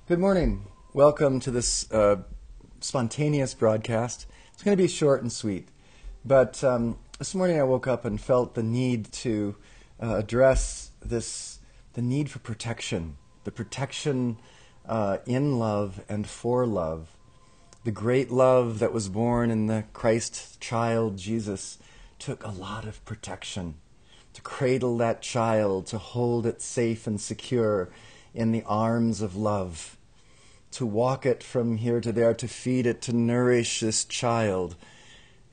Good morning. Welcome to this spontaneous broadcast. It's going to be short and sweet, but this morning I woke up and felt the need to address the need for protection, the protection in love and for love. The great love that was born in the Christ child, Jesus, took a lot of protection to cradle that child, to hold it safe and secure in the arms of love, to walk it from here to there, to feed it, to nourish this child.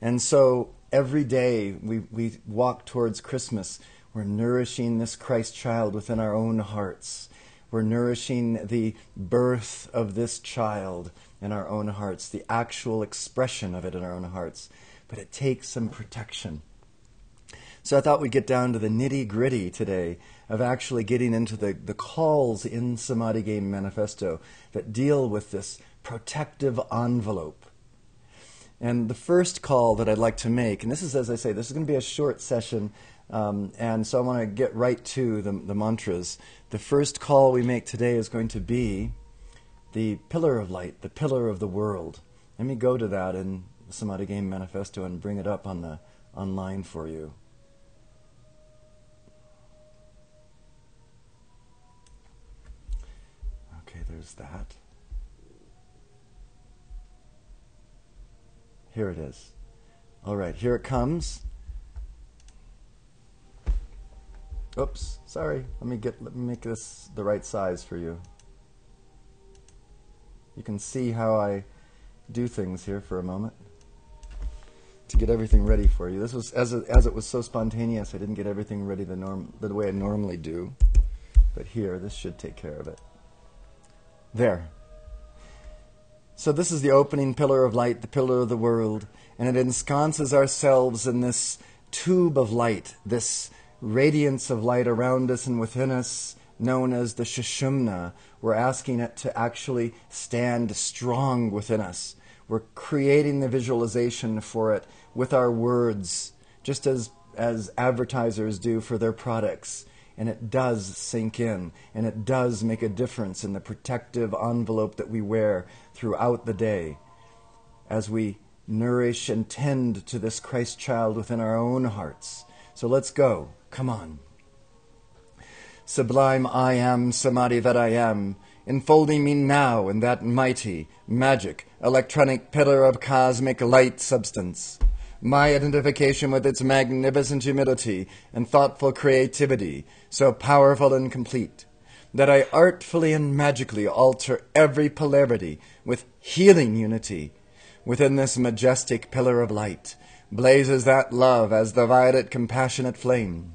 And so every day we walk towards Christmas, we're nourishing this Christ child within our own hearts. We're nourishing the birth of this child in our own hearts, the actual expression of it in our own hearts. But it takes some protection. So I thought we'd get down to the nitty-gritty today of actually getting into the calls in Samadhi Game Manifesto that deal with this protective envelope. And the first call that I'd like to make, and this is, as I say, this is going to be a short session, and so I want to get right to the mantras. The first call we make today is going to be the pillar of light, the pillar of the world. Let me go to that in the Samadhi Game Manifesto and bring it up online for you. There's that. Here it is. All right, here it comes. Oops, sorry. Let me make this the right size for you. You can see how I do things here for a moment to get everything ready for you. This was as it was so spontaneous. I didn't get everything ready the way I normally do. But here, this should take care of it. There. So this is the opening pillar of light, the pillar of the world, and it ensconces ourselves in this tube of light, this radiance of light around us and within us, known as the Sushumna. We're asking it to actually stand strong within us. We're creating the visualization for it with our words, just as advertisers do for their products. And it does sink in, and it does make a difference in the protective envelope that we wear throughout the day as we nourish and tend to this Christ child within our own hearts. So let's go. Come on. Sublime I am, Samadhi that I am, enfolding me now in that mighty, magic, electronic pillar of cosmic light substance. My identification with its magnificent humility and thoughtful creativity, so powerful and complete, that I artfully and magically alter every polarity with healing unity. Within this majestic pillar of light blazes that love as the violet compassionate flame.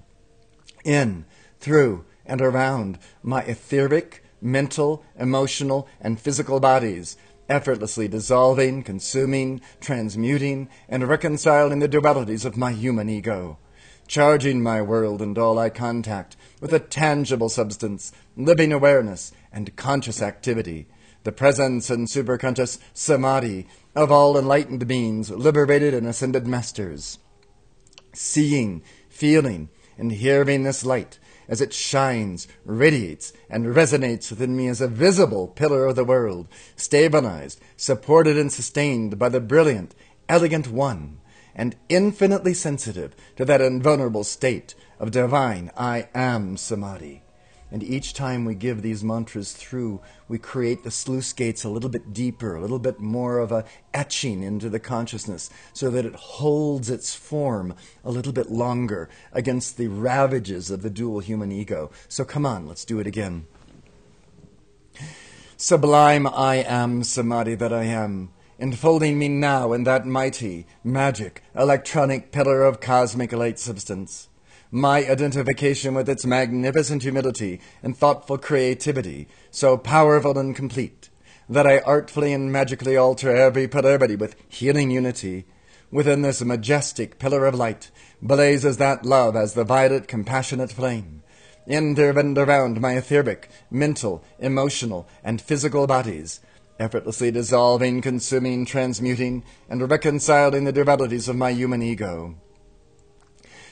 In, through, and around my etheric, mental, emotional, and physical bodies, effortlessly dissolving, consuming, transmuting, and reconciling the dualities of my human ego, charging my world and all I contact with a tangible substance, living awareness, and conscious activity, the presence and superconscious samadhi of all enlightened beings, liberated and ascended masters. Seeing, feeling, and hearing this light as it shines, radiates, and resonates within me as a visible pillar of the world, stabilized, supported, and sustained by the brilliant, elegant One, and infinitely sensitive to that invulnerable state of divine I am Samadhi. And each time we give these mantras through, we create the sluice gates a little bit deeper, a little bit more of a etching into the consciousness, so that it holds its form a little bit longer against the ravages of the dual human ego. So come on, let's do it again. Sublime I am, Samadhi that I am, enfolding me now in that mighty, magic, electronic pillar of cosmic light substance. My identification with its magnificent humility and thoughtful creativity, so powerful and complete, that I artfully and magically alter every polarity with healing unity. Within this majestic pillar of light blazes that love as the violet compassionate flame. In and around my etheric, mental, emotional, and physical bodies, effortlessly dissolving, consuming, transmuting, and reconciling the dualities of my human ego.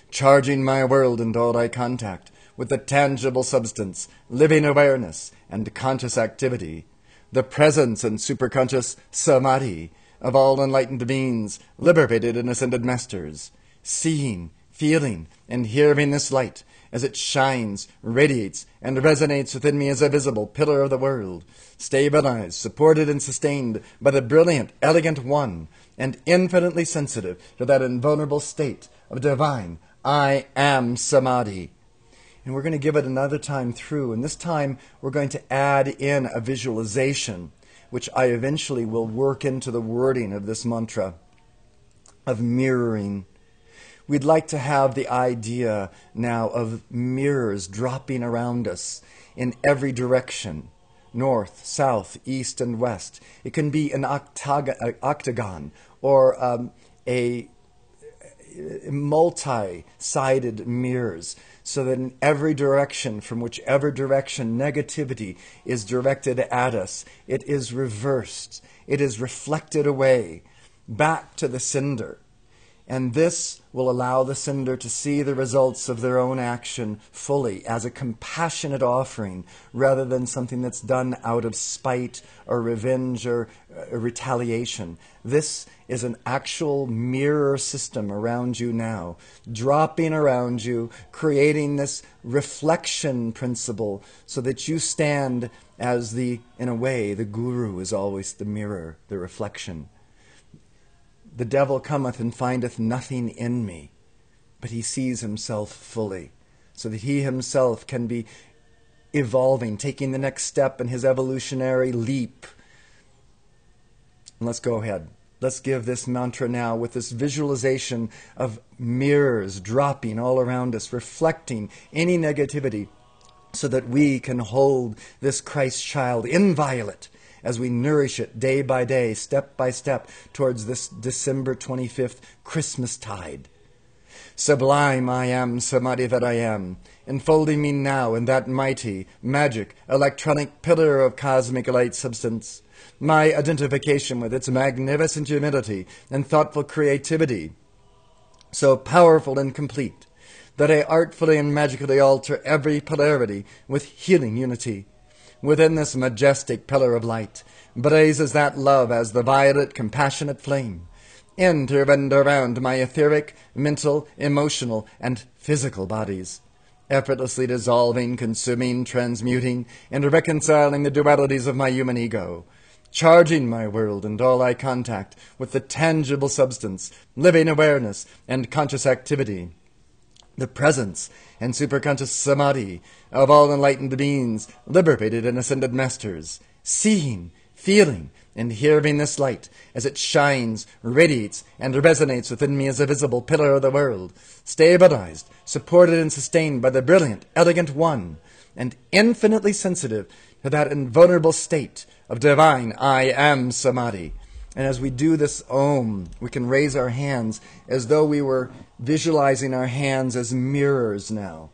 Charging my world and all I contact with the tangible substance, living awareness, and conscious activity, the presence and superconscious samadhi of all enlightened beings, liberated and ascended masters, seeing, feeling, and hearing this light as it shines, radiates, and resonates within me as a visible pillar of the world, stabilized, supported, and sustained by the brilliant, elegant one, and infinitely sensitive to that invulnerable state of divine I am samadhi. And we're going to give it another time through, and this time we're going to add in a visualization, which I eventually will work into the wording of this mantra, of mirroring. We'd like to have the idea now of mirrors dropping around us in every direction, north, south, east, and west. It can be an octagon or a multi-sided mirrors, so that in every direction, from whichever direction negativity is directed at us, it is reversed. It is reflected away, back to the sender. And this will allow the sender to see the results of their own action fully as a compassionate offering, rather than something that's done out of spite or revenge or retaliation. This is an actual mirror system around you now, dropping around you, creating this reflection principle so that you stand as in a way, the guru is always the mirror, the reflection. The devil cometh and findeth nothing in me, but he sees himself fully, so that he himself can be evolving, taking the next step in his evolutionary leap. And let's go ahead. Let's give this mantra now with this visualization of mirrors dropping all around us, reflecting any negativity, so that we can hold this Christ child inviolate, as we nourish it day by day, step by step, towards this December 25th Christmas tide. Sublime I am, samadhi that I am, enfolding me now in that mighty, magic, electronic pillar of cosmic light substance. My identification with its magnificent humility and thoughtful creativity, so powerful and complete, that I artfully and magically alter every polarity with healing unity. Within this majestic pillar of light blazes that love as the violet, compassionate flame, into and around my etheric, mental, emotional, and physical bodies, effortlessly dissolving, consuming, transmuting, and reconciling the dualities of my human ego, charging my world and all I contact with the tangible substance, living awareness, and conscious activity. The presence and superconscious samadhi of all enlightened beings, liberated and ascended masters, seeing, feeling, and hearing this light as it shines, radiates, and resonates within me as a visible pillar of the world, stabilized, supported, and sustained by the brilliant, elegant one, and infinitely sensitive to that invulnerable state of divine I am samadhi. And as we do this Om, we can raise our hands as though we were visualizing our hands as mirrors now,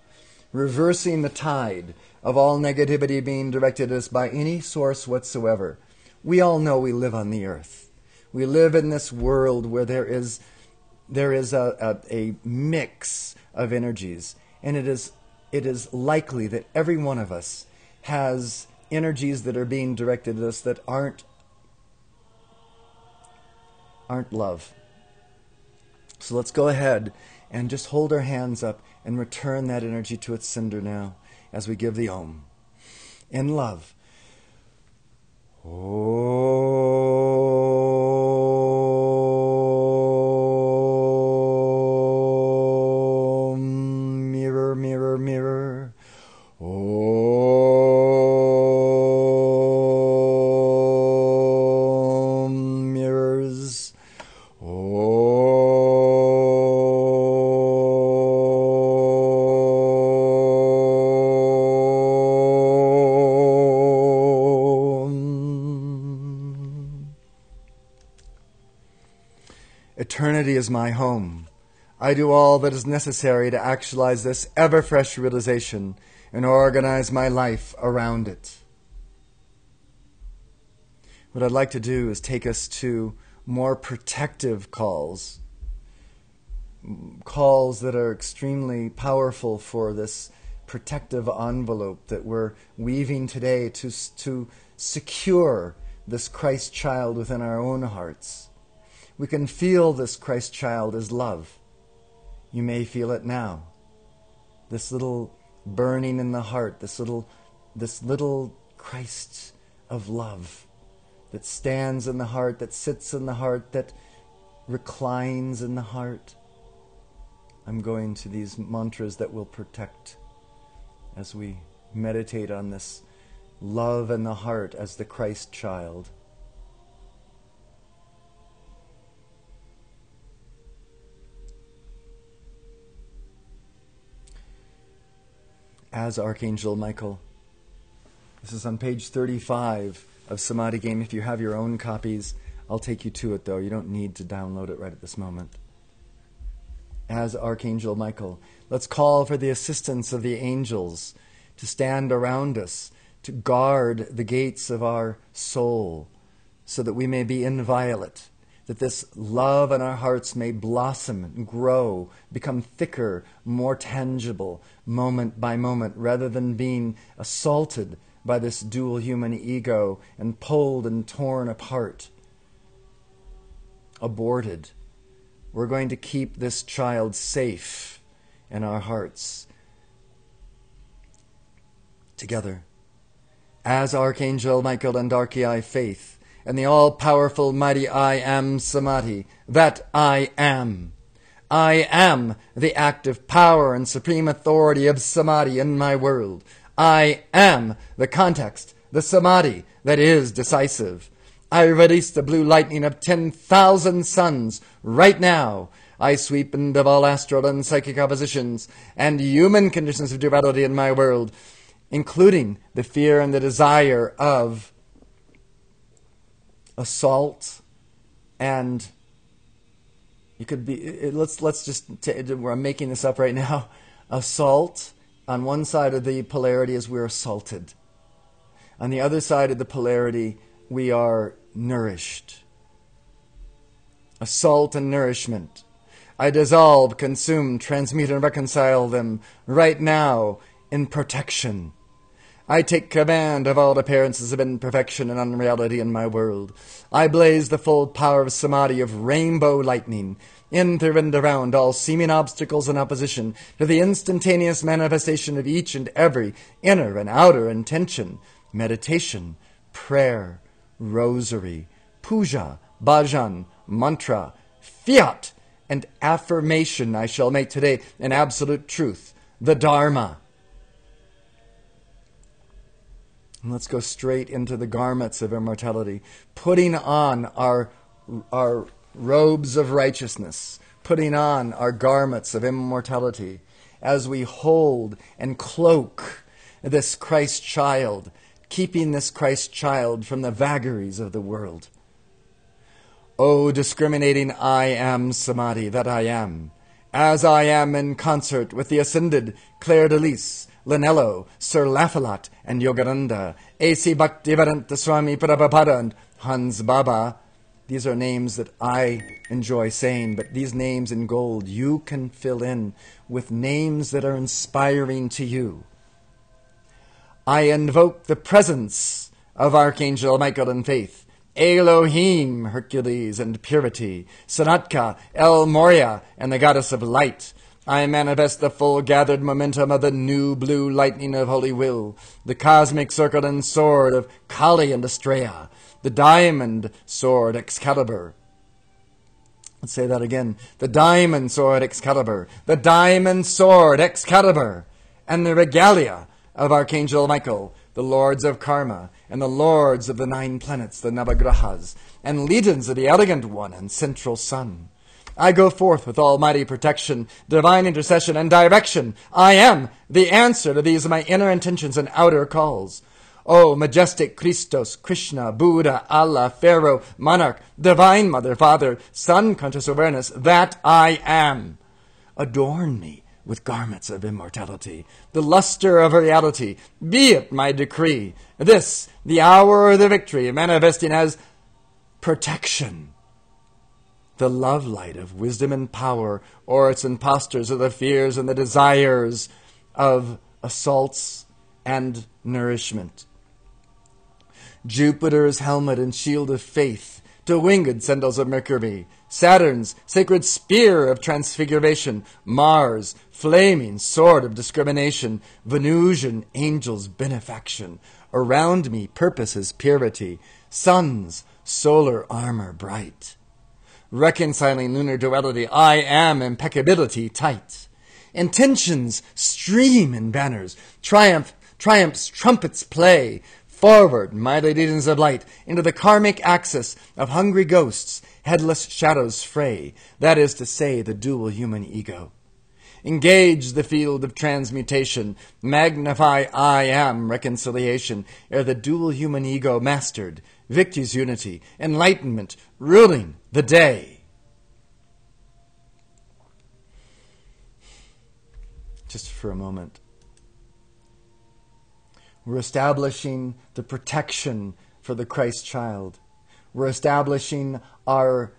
reversing the tide of all negativity being directed at us by any source whatsoever. We all know we live on the earth. We live in this world where there is a mix of energies, and it is likely that every one of us has energies that are being directed at us that aren't love. So let's go ahead and just hold our hands up and return that energy to its sender now as we give the Om. In love. Om. Mirror, mirror, mirror. Om. Mirrors. Eternity is my home. I do all that is necessary to actualize this ever-fresh realization and organize my life around it. What I'd like to do is take us to more protective calls that are extremely powerful for this protective envelope that we're weaving today to secure this Christ child within our own hearts. We can feel this Christ child as love. You may feel it now. This little burning in the heart, this little Christ of love that stands in the heart, that sits in the heart, that reclines in the heart. I'm going to these mantras that will protect as we meditate on this love in the heart as the Christ child. As Archangel Michael. This is on page 35 of Samadhi Game. If you have your own copies, I'll take you to it, though. You don't need to download it right at this moment. As Archangel Michael, let's call for the assistance of the angels to stand around us, to guard the gates of our soul, so that we may be inviolate, that this love in our hearts may blossom, grow, become thicker, more tangible, moment by moment, rather than being assaulted by this dual human ego and pulled and torn apart, aborted. We're going to keep this child safe in our hearts. Together, as Archangel Michael and Archei Faith, and the all-powerful mighty I Am Samadhi, that I am. I am the active power and supreme authority of Samadhi in my world. I am the context, the Samadhi that is decisive. I release the blue lightning of 10,000 suns right now. I sweep into all astral and psychic oppositions and human conditions of duality in my world, including the fear and the desire of assault, and you could be, let's just, I'm making this up right now, assault. On one side of the polarity is we're assaulted. On the other side of the polarity, we are nourished. Assault and nourishment. I dissolve, consume, transmute, and reconcile them right now in protection. I take command of all appearances of imperfection and unreality in my world. I blaze the full power of Samadhi of rainbow lightning, in through and around all seeming obstacles and opposition, to the instantaneous manifestation of each and every inner and outer intention, meditation, prayer, rosary, puja, bhajan, mantra, fiat, and affirmation I shall make today in absolute truth, the Dharma. And let's go straight into the garments of immortality, putting on our robes of righteousness, putting on our garments of immortality as we hold and cloak this Christ child, keeping this Christ child from the vagaries of the world. O discriminating I Am Samadhi, that I am, as I am in concert with the ascended Claire de Lys, Lanello, Sir Lafelat, and Yogananda, A.C. Bhaktivedanta Swami Prabhupada, and Hans Baba. These are names that I enjoy saying, but these names in gold you can fill in with names that are inspiring to you. I invoke the presence of Archangel Michael in faith, Elohim, Hercules, and purity, Sanatka, El Moria, and the goddess of light. I manifest the full gathered momentum of the new blue lightning of holy will, the cosmic circle and sword of Kali and Astrea, the diamond sword Excalibur. Let's say that again. The diamond sword Excalibur, the diamond sword Excalibur, and the regalia of Archangel Michael, the lords of karma, and the lords of the 9 planets, the Navagrahas, and legions of the elegant one and central sun. I go forth with almighty protection, divine intercession, and direction. I am the answer to these my inner intentions and outer calls. O majestic Christos, Krishna, Buddha, Allah, Pharaoh, Monarch, Divine Mother, Father, Sun, conscious awareness, that I am. Adorn me with garments of immortality, the luster of reality. Be it my decree. This, the hour of the victory, manifesting as protection. The love light of wisdom and power, or its impostors are the fears and the desires of assaults and nourishment. Jupiter's helmet and shield of faith, to winged sandals of Mercury, Saturn's sacred spear of transfiguration, Mars' flaming sword of discrimination, Venusian angels' benefaction, around me purpose's purity, Sun's solar armor bright. Reconciling lunar duality, I am impeccability tight. Intentions stream in banners, triumph's trumpets play, forward, mighty legions of light, into the karmic axis of hungry ghosts, headless shadows fray, that is to say, the dual human ego. Engage the field of transmutation, magnify I am reconciliation, ere the dual human ego mastered, victory's unity, enlightenment, ruling the day. Just for a moment. We're establishing the protection for the Christ child. We're establishing our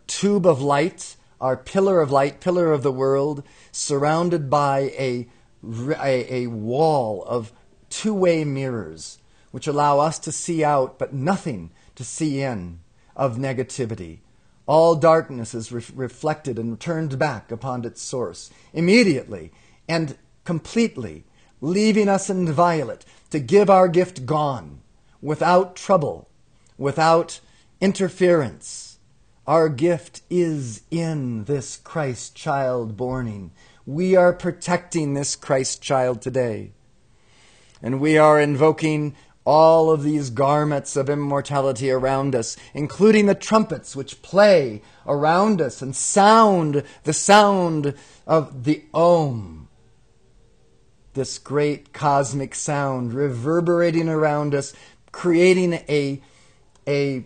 tube of light, our pillar of light, pillar of the world, surrounded by a wall of two-way mirrors, which allow us to see out, but nothing to see in, of negativity. All darkness is reflected and turned back upon its source, immediately and completely, leaving us inviolate to give our gift gone, without trouble, without interference. Our gift is in this Christ child borning. We are protecting this Christ child today. And we are invoking all of these garments of immortality around us, including the trumpets which play around us and sound the sound of the Om. This great cosmic sound reverberating around us, creating a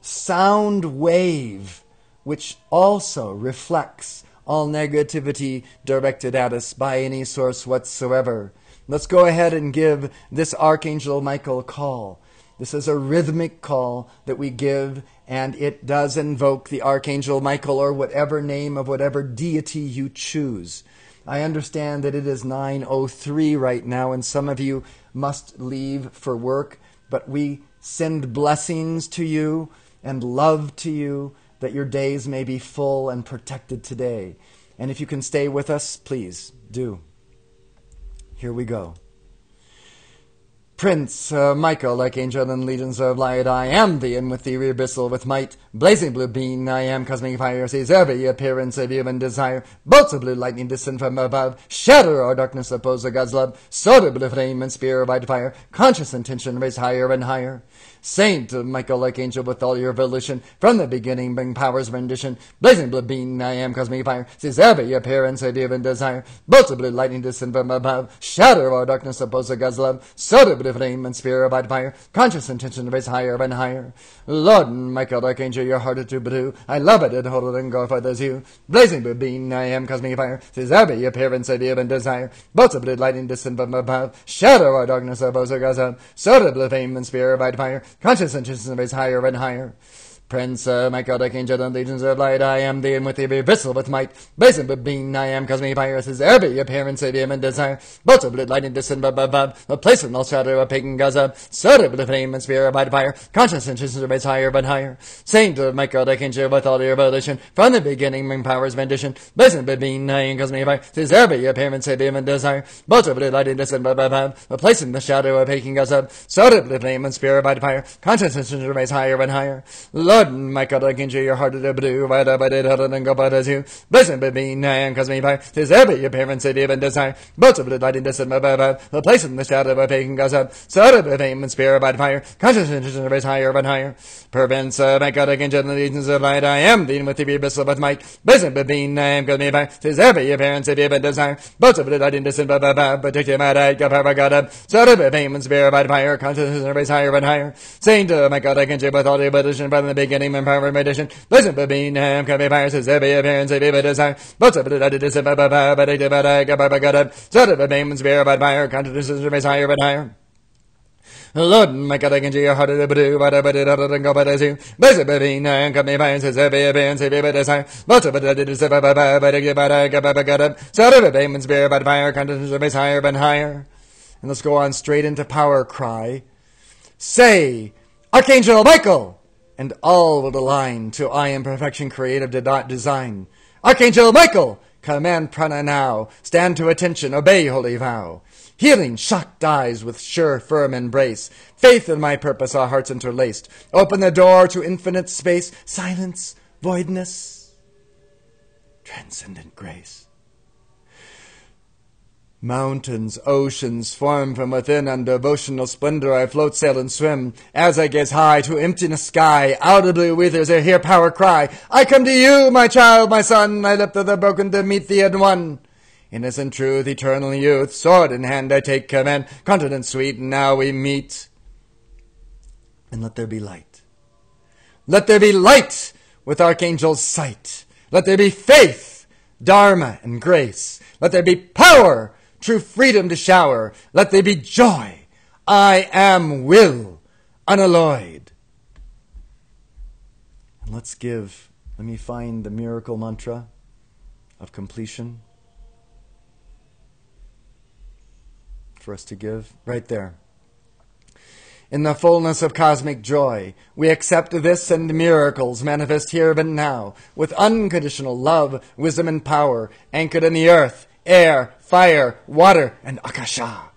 sound wave which also reflects all negativity directed at us by any source whatsoever. Let's go ahead and give this Archangel Michael a call. This is a rhythmic call that we give, and it does invoke the Archangel Michael or whatever name of whatever deity you choose. I understand that it is 9:03 right now, and some of you must leave for work, but we send blessings to you and love to you, that your days may be full and protected today. And if you can stay with us, please do. Here we go. Prince Michael, Archangel and legions of light, I am thee, and with thee re-bristle with might. Blazing blue beam, I am cosmic fire, sees every appearance of human desire. Bolts of blue lightning descend from above, shatter our darkness, oppose to God's love. Sword of blue flame and spear of white fire, conscious intention raise higher and higher. Saint Michael, Archangel, with all your volition, from the beginning bring power's rendition. Blazing blue beam, I am cosmic fire, sees every appearance of human desire. Bolts of blue lightning descend from above, shatter our darkness, oppose to God's love. Sword of blue flame and spear of white fire, conscious intention raise higher and higher. Lord Michael, Archangel, your heart to blue, I love it and hold it and go for those you. Blazing blue beam, I am cosmic fire, sees every appearance of human desire. Bolts of blue lightning descend from above, shatter our darkness, oppose to God's love. Sword of blue flame and spear of white fire, conscious intention raise higher and higher. Prince Michael, Archangel, and legions of light, I am thee, and with thee be bristle with might. Blazing blue beam, I am cosmic fire, says every appearance of human desire. Bolts of blue lightning descend above, a place in all shadow of pagan Gaza. Sword of blue flame and spear of white fire, conscious intention raise higher and higher. Saint Michael, Archangel, with all your volition, from the beginning bring power's rendition. Blazing blue beam, I am cosmic fire, says every appearance of human desire. Bolts of blue lightning descend above, a place in the shadow of pagan Gaza. Sword of blue flame and spear of white fire, conscious intention raise higher and higher. Lord Michael, Archangel, your heart of the blue, right up, I did, hold and go, but as you. Blessed be me, I am cosmic fire, tis every appearance of even desire. Bolts of blue lighting descend above, the place in the shadow of a pagan goes up. Sword of fame and spear by fire, conscious intention raise higher and higher. Prince Michael, Archangel, and legions of light, I am thee, with the abyssal with might. Blessed be me, I am cosmic fire, tis every appearance of even desire. Bolts of blue lighting descend above, protect my right, go power, God up. Sword of fame and spear by fire, conscious intention raise higher and higher. Saint Michael, Archangel, with all the abolition from the beginning and power meditation. Blessed be me, I am coming fire, says every appearance of even desire. Bolts of blue lighting descend above, protect my right, go power, God up. Sword of fame and spear by fire, conscious intention raise higher and higher. Lord, my God, I can see your heart of the blue, but I did other than go by as you. Blessed be me, I am coming fire, says every appearance of even desire. Bolts of blue lighting descend above, protect my right, go power, God up. Sword of fame and spear by fire, conscious intention raise higher and higher. And let's go on straight into power cry. say, Archangel Michael! And all will align to I am perfection creative design. Archangel Michael! Command prana now. Stand to attention, obey holy vow. Healing, shocked eyes with sure, firm embrace. Faith in my purpose, our hearts interlaced. Open the door to infinite space. Silence, voidness, transcendent grace. Mountains, oceans form from within. On devotional splendor I float, sail, and swim. As I gaze high to emptiness sky, out of blue ethers I hear power cry, I come to you, my child, my son. I lift up the broken to meet the and one. Innocent truth, eternal youth, sword in hand I take command. Continent sweet, and now we meet. And let there be light. Let there be light with Archangel's sight. Let there be faith, dharma, and grace. Let there be power, true freedom to shower. Let there be joy. I am will, unalloyed. And let me find the miracle mantra of completion for us to give. Right there. In the fullness of cosmic joy, we accept this and miracles manifest here and now, with unconditional love, wisdom, and power, anchored in the earth, air, fire, water, and akasha,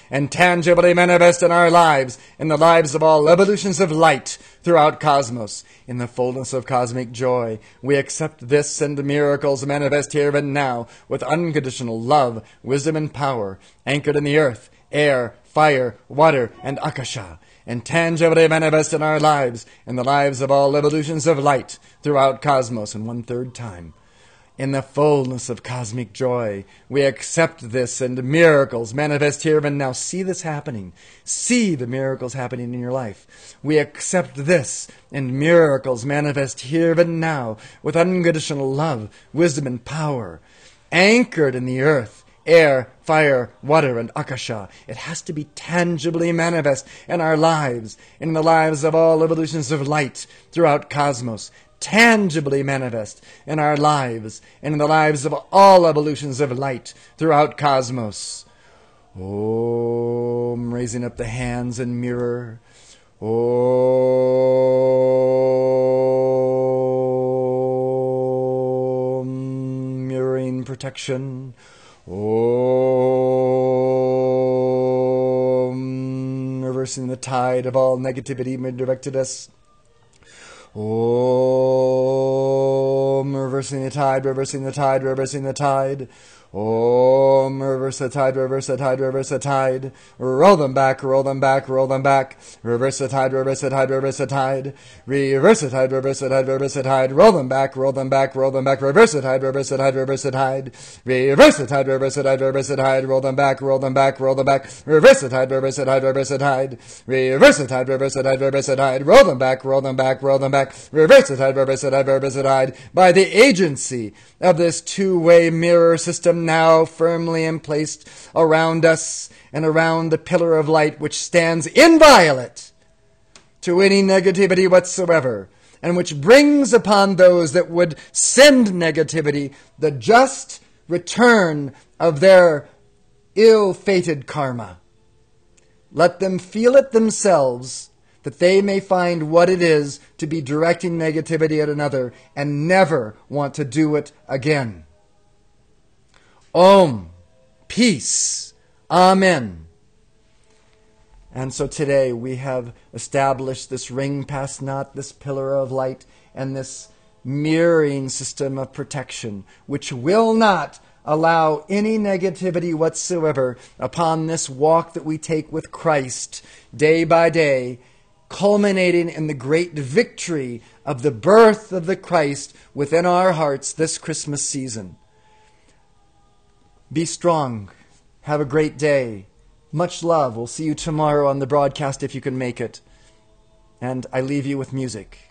and tangibly manifest in our lives, in the lives of all evolutions of light throughout cosmos. In the fullness of cosmic joy, we accept this and miracles manifest here and now, with unconditional love, wisdom, and power, anchored in the earth, air, fire, water, and akasha, and tangibly manifest in our lives, in the lives of all evolutions of light throughout cosmos. And one third time. In the fullness of cosmic joy, we accept this and miracles manifest here and now. See this happening. See the miracles happening in your life. We accept this and miracles manifest here and now with unconditional love, wisdom, and power, anchored in the earth, air, fire, water, and akasha. It has to be tangibly manifest in our lives, in the lives of all evolutions of light throughout cosmos. Tangibly manifest in our lives and in the lives of all evolutions of light throughout cosmos. Om, raising up the hands and mirror. Om, mirroring protection. Om, reversing the tide of all negativity directed us. Om, reversing the tide, reversing the tide, reversing the tide. Om, reverse the tide, reverse the tide, reverse the tide. Roll them back, roll them back, roll them back. Reverse the tide, reverse the tide, reverse the tide. Reverse the tide, reverse the tide, reverse the tide. Roll them back, roll them back, roll them back. Reverse the tide, reverse the tide, reverse the tide. Reverse the tide, reverse the tide, reverse the tide. Roll them back, roll them back, roll them back. Reverse the tide, reverse the tide, reverse the tide. Reverse the tide, reverse the tide, reverse the tide. Roll them back, roll them back, roll them back. Reverse the tide, reverse the tide, reverse the tide. By the agency of this two-way mirror system now firmly emplaced around us and around the pillar of light which stands inviolate to any negativity whatsoever, and which brings upon those that would send negativity the just return of their ill-fated karma. Let them feel it themselves, that they may find what it is to be directing negativity at another and never want to do it again. Om. Peace. Amen. And so today we have established this ring past knot, this pillar of light, and this mirroring system of protection, which will not allow any negativity whatsoever upon this walk that we take with Christ day by day, culminating in the great victory of the birth of the Christ within our hearts this Christmas season. Be strong. Have a great day. Much love. We'll see you tomorrow on the broadcast if you can make it. And I leave you with music.